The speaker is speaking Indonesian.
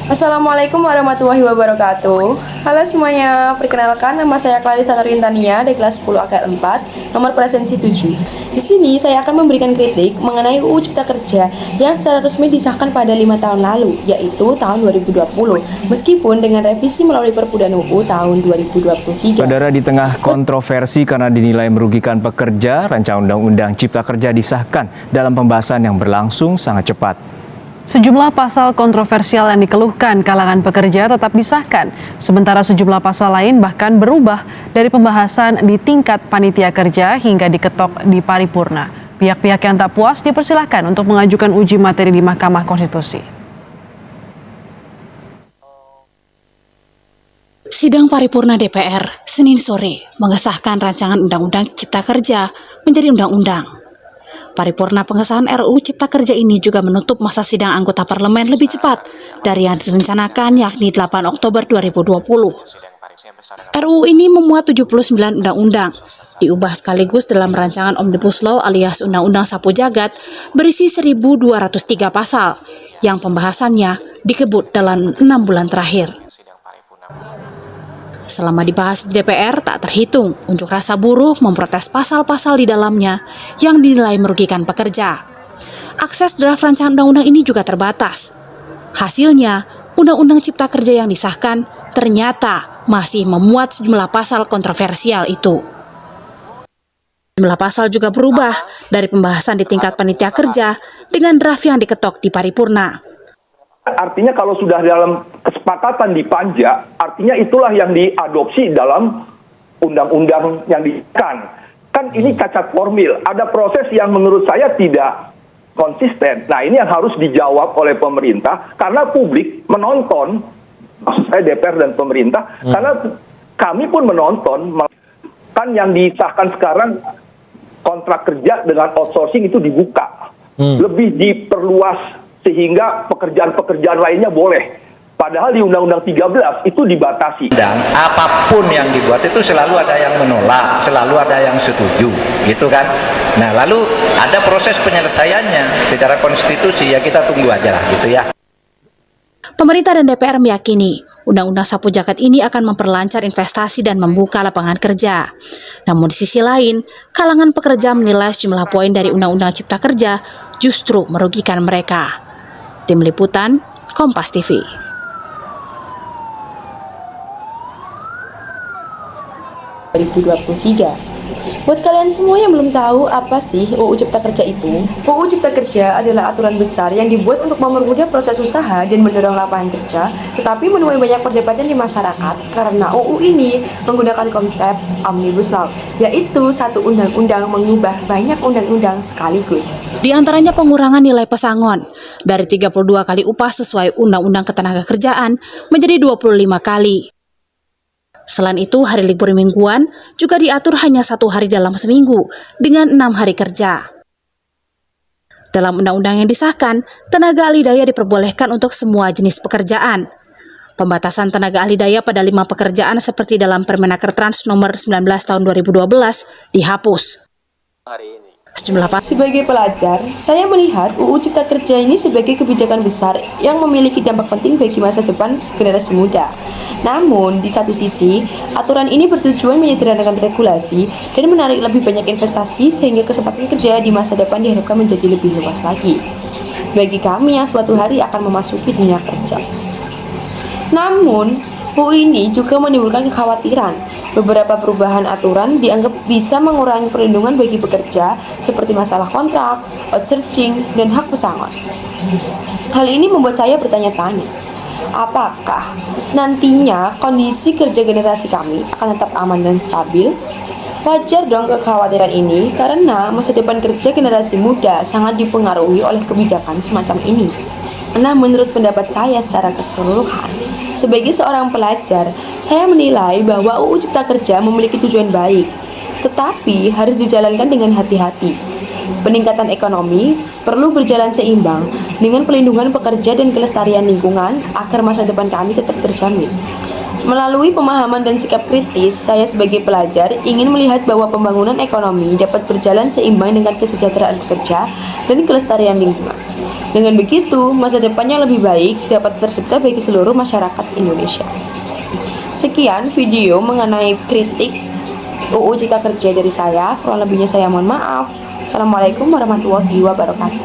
Assalamualaikum warahmatullahi wabarakatuh. Halo semuanya, perkenalkan nama saya Clarissa Nurintania dari kelas 10 AKL 4, nomor presensi 7. Di sini saya akan memberikan kritik mengenai UU Cipta Kerja yang secara resmi disahkan pada 5 tahun lalu, yaitu tahun 2020, meskipun dengan revisi melalui Perpu dan UU tahun 2023. Saudara, di tengah kontroversi karena dinilai merugikan pekerja, rancangan Undang-Undang Cipta Kerja disahkan dalam pembahasan yang berlangsung sangat cepat. Sejumlah pasal kontroversial yang dikeluhkan kalangan pekerja tetap disahkan, sementara sejumlah pasal lain bahkan berubah dari pembahasan di tingkat panitia kerja hingga diketok di paripurna. Pihak-pihak yang tak puas dipersilahkan untuk mengajukan uji materi di Mahkamah Konstitusi. Sidang paripurna DPR Senin sore mengesahkan rancangan Undang-Undang Cipta Kerja menjadi undang-undang. Paripurna pengesahan RUU Cipta Kerja ini juga menutup masa sidang anggota parlemen lebih cepat dari yang direncanakan, yakni 8 Oktober 2020. RUU ini memuat 79 undang-undang, diubah sekaligus dalam rancangan Omnibus Law alias Undang-Undang Sapu Jagat berisi 1.203 pasal yang pembahasannya dikebut dalam 6 bulan terakhir. Selama dibahas di DPR, tak terhitung unjuk rasa buruh memprotes pasal-pasal di dalamnya yang dinilai merugikan pekerja. Akses draft rancangan undang-undang ini juga terbatas. Hasilnya, Undang-Undang Cipta Kerja yang disahkan ternyata masih memuat sejumlah pasal kontroversial itu. Sejumlah pasal juga berubah dari pembahasan di tingkat panitia kerja dengan draft yang diketok di paripurna. Artinya kalau sudah dalam kesepakatan di Panja, artinya itulah yang diadopsi dalam undang-undang yang disahkan. Kan ini cacat formil, ada proses yang menurut saya tidak konsisten. Nah, ini yang harus dijawab oleh pemerintah, karena publik menonton, maksud saya DPR dan pemerintah, karena kami pun menonton, kan yang disahkan sekarang kontrak kerja dengan outsourcing itu dibuka, lebih diperluas, sehingga pekerjaan-pekerjaan lainnya boleh. Padahal di Undang-Undang 13 itu dibatasi. Dan apapun yang dibuat itu selalu ada yang menolak, selalu ada yang setuju, gitu kan. Nah, lalu ada proses penyelesaiannya secara konstitusi, ya kita tunggu aja lah, gitu ya. Pemerintah dan DPR meyakini Undang-Undang Sapu Jagat ini akan memperlancar investasi dan membuka lapangan kerja. Namun di sisi lain, kalangan pekerja menilai sejumlah poin dari Undang-Undang Cipta Kerja justru merugikan mereka. Tim Liputan, Kompas TV. Buat kalian semua yang belum tahu apa sih UU Cipta Kerja itu? UU Cipta Kerja adalah aturan besar yang dibuat untuk mempermudah proses usaha dan mendorong lapangan kerja, tetapi menuai banyak perdebatan di masyarakat karena UU ini menggunakan konsep Omnibus Law, yaitu satu undang-undang mengubah banyak undang-undang sekaligus. Di antaranya pengurangan nilai pesangon dari 32 kali upah sesuai Undang-Undang Ketenagakerjaan menjadi 25 kali. Selain itu, hari libur mingguan juga diatur hanya 1 hari dalam seminggu dengan 6 hari kerja. Dalam undang-undang yang disahkan, tenaga ahli daya diperbolehkan untuk semua jenis pekerjaan. Pembatasan tenaga ahli daya pada 5 pekerjaan seperti dalam Permenaker Trans nomor 19 tahun 2012 dihapus. Sebagai pelajar, saya melihat UU Cipta Kerja ini sebagai kebijakan besar yang memiliki dampak penting bagi masa depan generasi muda. Namun, di satu sisi, aturan ini bertujuan menyederhanakan regulasi dan menarik lebih banyak investasi sehingga kesempatan kerja di masa depan diharapkan menjadi lebih luas lagi bagi kami yang suatu hari akan memasuki dunia kerja. Namun, UU ini juga menimbulkan kekhawatiran. Beberapa perubahan aturan dianggap bisa mengurangi perlindungan bagi pekerja seperti masalah kontrak, outsourcing, dan hak pesangon. Hal ini membuat saya bertanya-tanya, apakah nantinya kondisi kerja generasi kami akan tetap aman dan stabil? Wajar dong kekhawatiran ini karena masa depan kerja generasi muda sangat dipengaruhi oleh kebijakan semacam ini. Nah, menurut pendapat saya secara keseluruhan, sebagai seorang pelajar, saya menilai bahwa UU Cipta Kerja memiliki tujuan baik, tetapi harus dijalankan dengan hati-hati. Peningkatan ekonomi perlu berjalan seimbang dengan pelindungan pekerja dan kelestarian lingkungan agar masa depan kami tetap terjamin. Melalui pemahaman dan sikap kritis, saya sebagai pelajar ingin melihat bahwa pembangunan ekonomi dapat berjalan seimbang dengan kesejahteraan pekerja dan kelestarian lingkungan. Dengan begitu, masa depan yang lebih baik dapat tercipta bagi seluruh masyarakat Indonesia. Sekian video mengenai kritik UU Cipta Kerja dari saya. Kurang lebihnya saya mohon maaf. Assalamualaikum warahmatullahi wabarakatuh.